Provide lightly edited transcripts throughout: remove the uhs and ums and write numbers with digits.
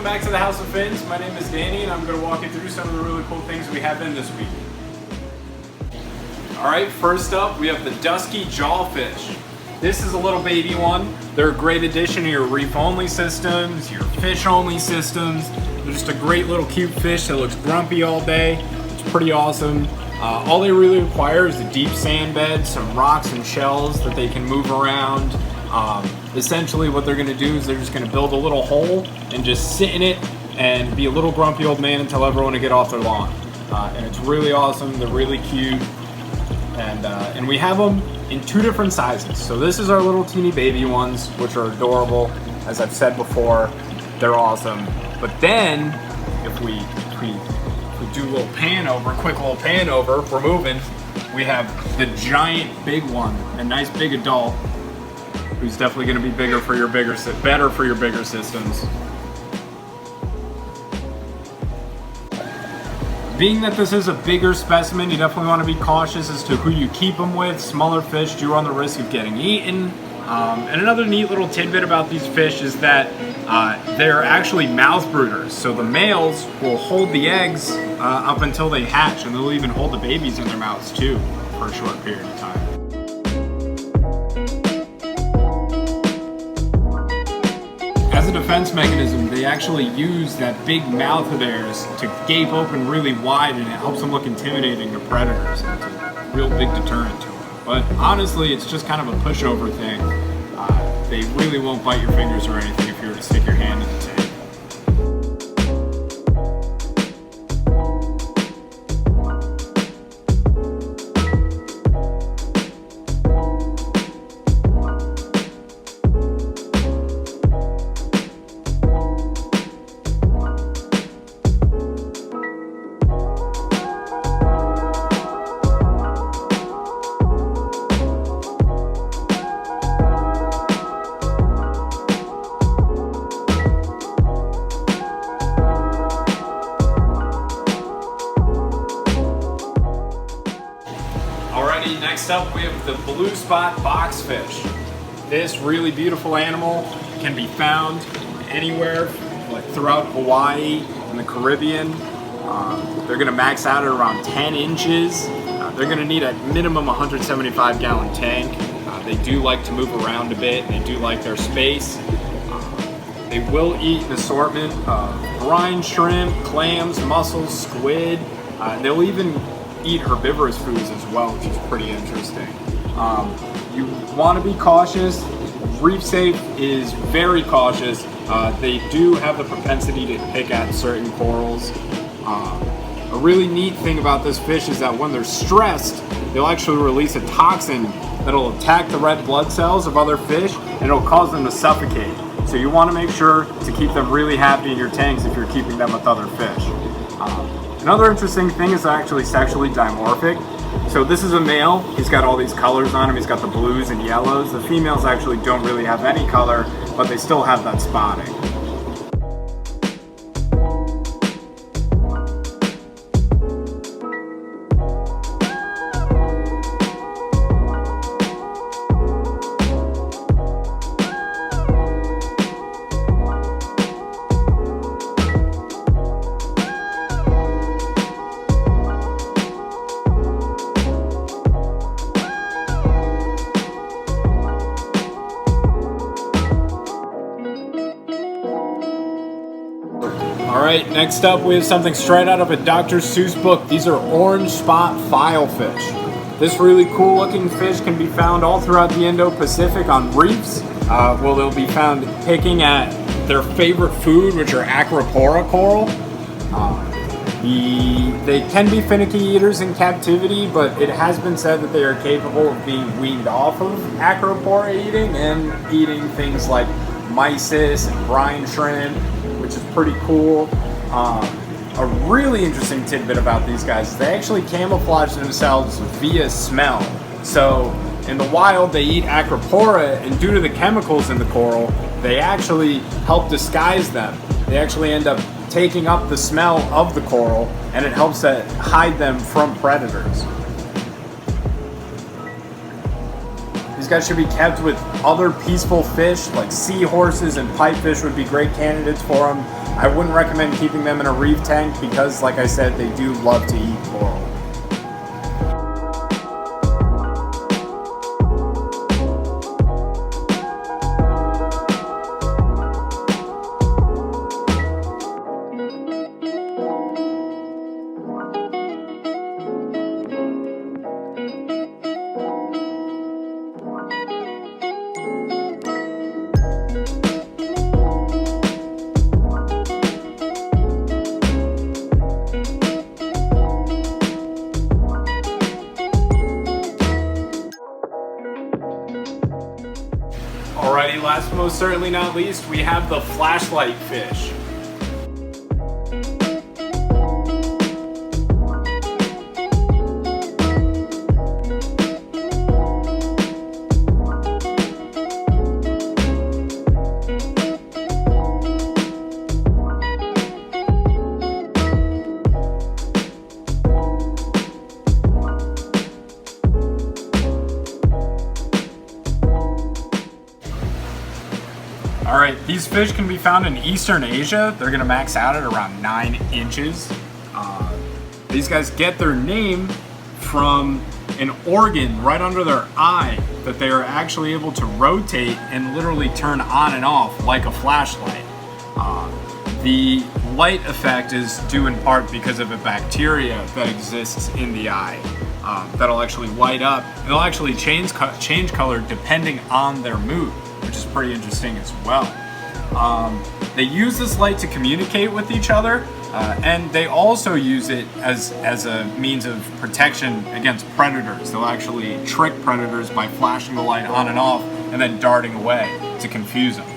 back to the House of Fins. My name is Danny and I'm going to walk you through some of the really cool things we have in this week. Alright, first up we have the dusky jawfish. This is a little baby one. They're a great addition to your reef only systems, your fish only systems. They're just a great little cute fish that looks grumpy all day. It's pretty awesome. All they really require is a deep sand bed, some rocks and shells that they can move around. Essentially what they're going to do is they're just going to build a little hole and just sit in it and be a little grumpy old man and tell everyone to get off their lawn. And it's really awesome. They're really cute. And we have them in two different sizes. So this is our little teeny baby ones, which are adorable. As I've said before, they're awesome. But then if we do a little pan over, quick little pan over, we're moving, we have the giant big one, a nice big adult, who's definitely going to be better for your bigger systems. Being that this is a bigger specimen, you definitely want to be cautious as to who you keep them with. Smaller fish do run the risk of getting eaten. And another neat little tidbit about these fish is that they're actually mouth brooders. So the males will hold the eggs up until they hatch, and they'll even hold the babies in their mouths too for a short period of time. As a defense mechanism, they actually use that big mouth of theirs to gape open really wide, and it helps them look intimidating to predators. And it's a real big deterrent to them. But honestly, it's just kind of a pushover thing. They really won't bite your fingers or anything if you were to stick your hand in the tank. Next up we have the blue spot boxfish. This really beautiful animal can be found anywhere, like throughout Hawaii and the Caribbean. They're going to max out at around 10 inches. They're going to need a minimum 175 gallon tank. They do like to move around a bit, and they do like their space. They will eat an assortment of brine shrimp, clams, mussels, squid. They'll even eat herbivorous foods as well, which is pretty interesting. You want to be cautious. Reef Safe is very cautious. They do have the propensity to pick at certain corals. A really neat thing about this fish is that when they're stressed, they'll actually release a toxin that'll attack the red blood cells of other fish, and it'll cause them to suffocate. So you want to make sure to keep them really happy in your tanks if you're keeping them with other fish. Another interesting thing is they're actually sexually dimorphic. So this is a male, he's got all these colors on him, he's got the blues and yellows. The females actually don't really have any color, but they still have that spotting. Alright, next up we have something straight out of a Dr. Seuss book. These are orange spot filefish. This really cool looking fish can be found all throughout the Indo-Pacific on reefs. Well, they'll be found picking at their favorite food, which are Acropora coral. They can be finicky eaters in captivity, but it has been said that they are capable of being weaned off of Acropora eating and eating things like mysis and brine shrimp, which is pretty cool. A really interesting tidbit about these guys is they actually camouflage themselves via smell. So in the wild they eat Acropora, and due to the chemicals in the coral, they actually help disguise them. They actually end up taking up the smell of the coral, and it helps to hide them from predators. These guys should be kept with other peaceful fish, like seahorses and pipefish would be great candidates for them. I wouldn't recommend keeping them in a reef tank because, like I said, they do love to eat coral. Alrighty, last but most certainly not least, we have the flashlight fish. Alright, these fish can be found in Eastern Asia. They're gonna max out at around 9 inches. These guys get their name from an organ right under their eye that they are actually able to rotate and literally turn on and off like a flashlight. The light effect is due in part because of a bacteria that exists in the eye that'll actually light up. It'll actually change color depending on their mood, which is pretty interesting as well. They use this light to communicate with each other, and they also use it as a means of protection against predators. They'll actually trick predators by flashing the light on and off and then darting away to confuse them.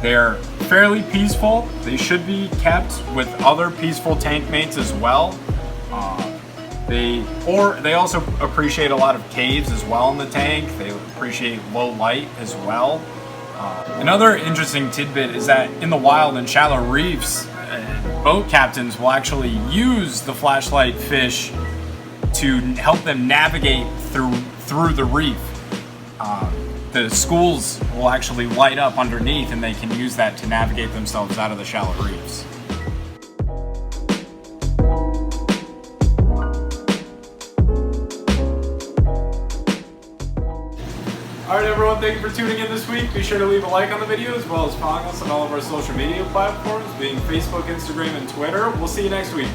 They're fairly peaceful. They should be kept with other peaceful tank mates as well. They also appreciate a lot of caves as well in the tank. They appreciate low light as well. Another interesting tidbit is that in the wild, in shallow reefs, boat captains will actually use the flashlight fish to help them navigate through the reef. The schools will actually light up underneath, and they can use that to navigate themselves out of the shallow reefs. Alright everyone, thank you for tuning in this week. Be sure to leave a like on the video as well as following us on all of our social media platforms, being Facebook, Instagram, and Twitter. We'll see you next week.